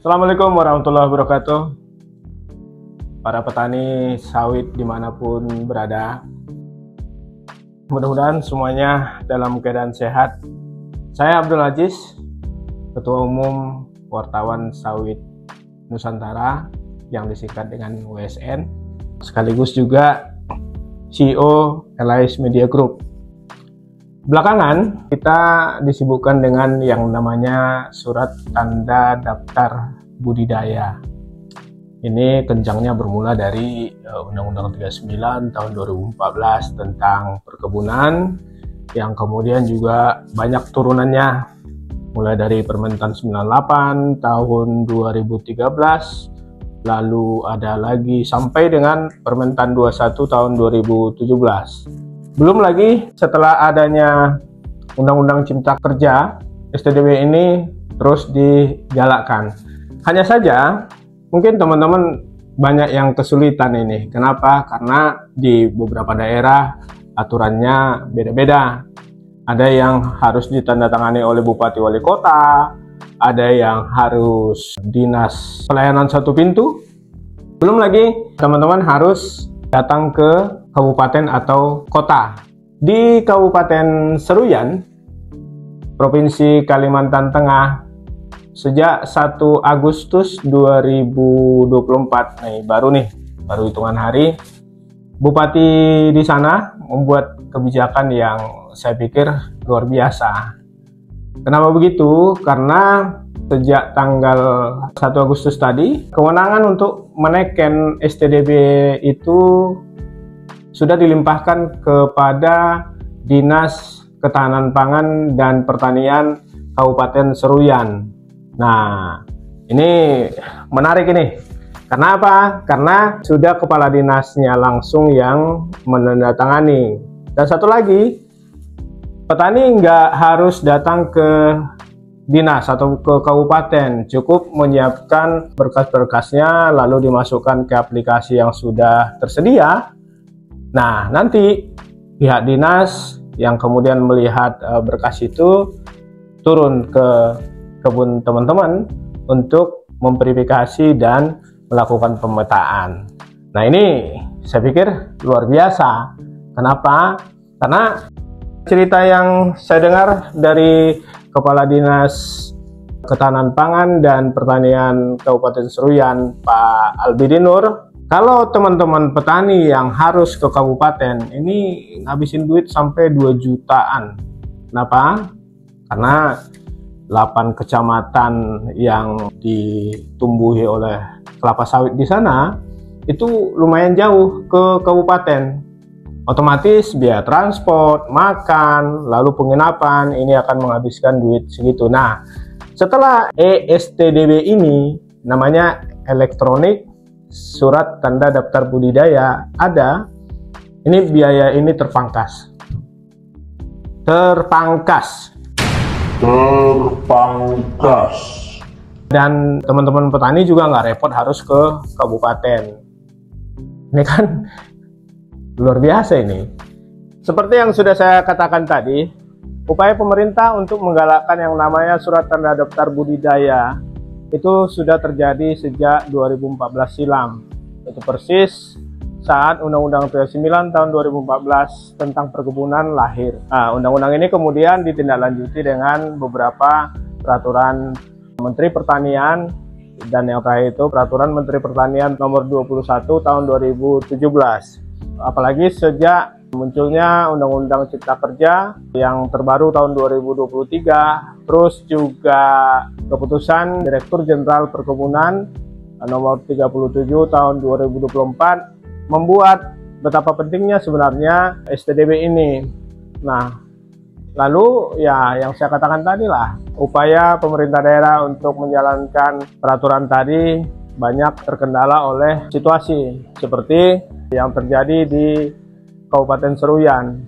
Assalamualaikum warahmatullahi wabarakatuh. Para petani sawit dimanapun berada, mudah-mudahan semuanya dalam keadaan sehat. Saya Abdul Aziz, Ketua Umum Wartawan Sawit Nusantara yang disingkat dengan WSN, sekaligus juga CEO Elais Media Group. Belakangan kita disibukkan dengan yang namanya surat tanda daftar budidaya. Ini kencangnya bermula dari Undang-Undang 39 tahun 2014 tentang perkebunan, yang kemudian juga banyak turunannya, mulai dari Permentan 98 tahun 2013, lalu ada lagi sampai dengan Permentan 21 tahun 2017. Belum lagi setelah adanya Undang-Undang Cipta Kerja, STDB ini terus digalakkan. Hanya saja mungkin teman-teman banyak yang kesulitan ini. Kenapa? Karena di beberapa daerah aturannya beda-beda. Ada yang harus ditandatangani oleh Bupati Wali Kota, ada yang harus Dinas Pelayanan Satu Pintu. Belum lagi teman-teman harus datang ke kabupaten atau kota. Di Kabupaten Seruyan, Provinsi Kalimantan Tengah, sejak 1 Agustus 2024, baru hitungan hari, Bupati di sana membuat kebijakan yang saya pikir luar biasa. Kenapa begitu? Karena sejak tanggal 1 Agustus tadi, kewenangan untuk menaikkan STDB itu sudah dilimpahkan kepada Dinas Ketahanan Pangan dan Pertanian Kabupaten Seruyan. Nah, ini menarik ini. Karena apa? Karena sudah kepala dinasnya langsung yang menandatangani. Dan satu lagi, petani nggak harus datang ke dinas atau ke kabupaten, cukup menyiapkan berkas-berkasnya lalu dimasukkan ke aplikasi yang sudah tersedia. Nah, nanti pihak dinas yang kemudian melihat berkas itu turun ke kebun teman-teman untuk memverifikasi dan melakukan pemetaan. Nah, ini saya pikir luar biasa. Kenapa? Karena cerita yang saya dengar dari Kepala Dinas Ketahanan Pangan dan Pertanian Kabupaten Seruyan, Pak Albidin Nur, kalau teman-teman petani yang harus ke kabupaten ini ngabisin duit sampai 2 jutaan. Kenapa? Karena 8 kecamatan yang ditumbuhi oleh kelapa sawit di sana itu lumayan jauh ke kabupaten. Otomatis biaya transport, makan, lalu penginapan ini akan menghabiskan duit segitu. Nah, setelah ESTDB ini, namanya elektronik surat tanda daftar budidaya ada, ini biaya ini terpangkas. Dan teman-teman petani juga nggak repot harus ke kabupaten. Ini kan luar biasa ini. Seperti yang sudah saya katakan tadi, upaya pemerintah untuk menggalakkan yang namanya surat tanda daftar budidaya itu sudah terjadi sejak 2014 silam. Itu persis saat Undang-Undang 39 tahun 2014 tentang perkebunan lahir. Nah, undang-undang ini kemudian ditindaklanjuti dengan beberapa peraturan Menteri Pertanian, dan yang terakhir itu Peraturan Menteri Pertanian nomor 21 tahun 2017. Apalagi sejak munculnya Undang-Undang Cipta Kerja yang terbaru tahun 2023, terus juga keputusan Direktur Jenderal Perkebunan nomor 37 tahun 2024 membuat betapa pentingnya sebenarnya STDB ini. Nah, lalu ya yang saya katakan tadi lah, upaya pemerintah daerah untuk menjalankan peraturan tadi banyak terkendala oleh situasi seperti yang terjadi di Kabupaten Seruyan.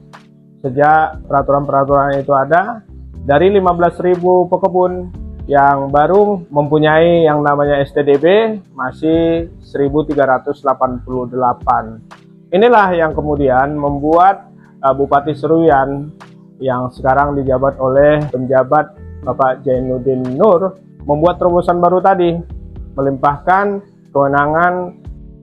Sejak peraturan-peraturan itu ada, dari 15.000 pekebun yang baru mempunyai yang namanya STDB masih 1.388. Inilah yang kemudian membuat Bupati Seruyan yang sekarang dijabat oleh penjabat Bapak Zainuddin Nur membuat terobosan baru tadi. melimpahkan kewenangan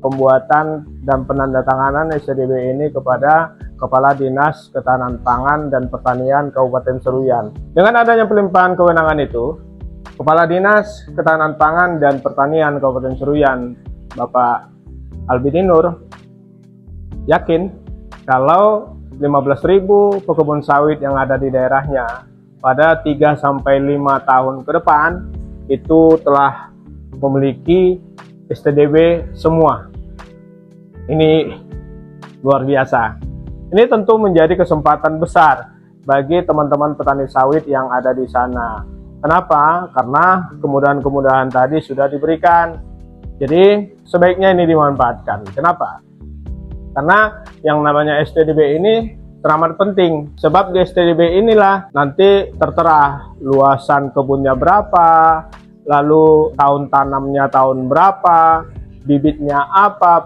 pembuatan dan penandatanganan STDW ini kepada Kepala Dinas Ketahanan Pangan dan Pertanian Kabupaten Seruyan. Dengan adanya pelimpahan kewenangan itu, Kepala Dinas Ketahanan Pangan dan Pertanian Kabupaten Seruyan, Bapak Albini Nur, yakin kalau 15.000 pekebun sawit yang ada di daerahnya pada 3-5 tahun ke depan itu telah memiliki STDW semua. Ini luar biasa. Ini tentu menjadi kesempatan besar bagi teman-teman petani sawit yang ada di sana. Kenapa? Karena kemudahan-kemudahan tadi sudah diberikan. Jadi sebaiknya ini dimanfaatkan. Kenapa? Karena yang namanya STDW ini teramat penting. Sebab di STDW inilah nanti tertera luasan kebunnya berapa, lalu tahun tanamnya tahun berapa, bibitnya apa,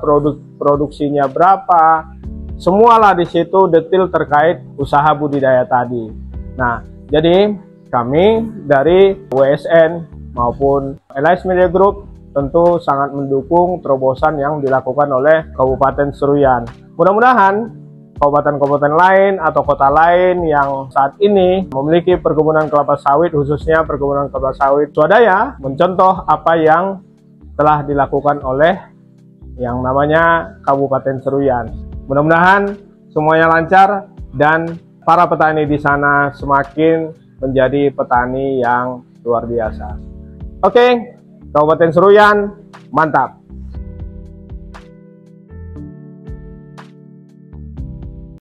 produksinya berapa, semualah di situ detail terkait usaha budidaya tadi. Nah, jadi kami dari WSN maupun Elias Media Group tentu sangat mendukung terobosan yang dilakukan oleh Kabupaten Seruyan. Mudah-mudahan kabupaten-kabupaten lain atau kota lain yang saat ini memiliki perkebunan kelapa sawit, khususnya perkebunan kelapa sawit swadaya, mencontoh apa yang telah dilakukan oleh yang namanya Kabupaten Seruyan. Mudah-mudahan semuanya lancar dan para petani di sana semakin menjadi petani yang luar biasa. Oke, Kabupaten Seruyan, mantap!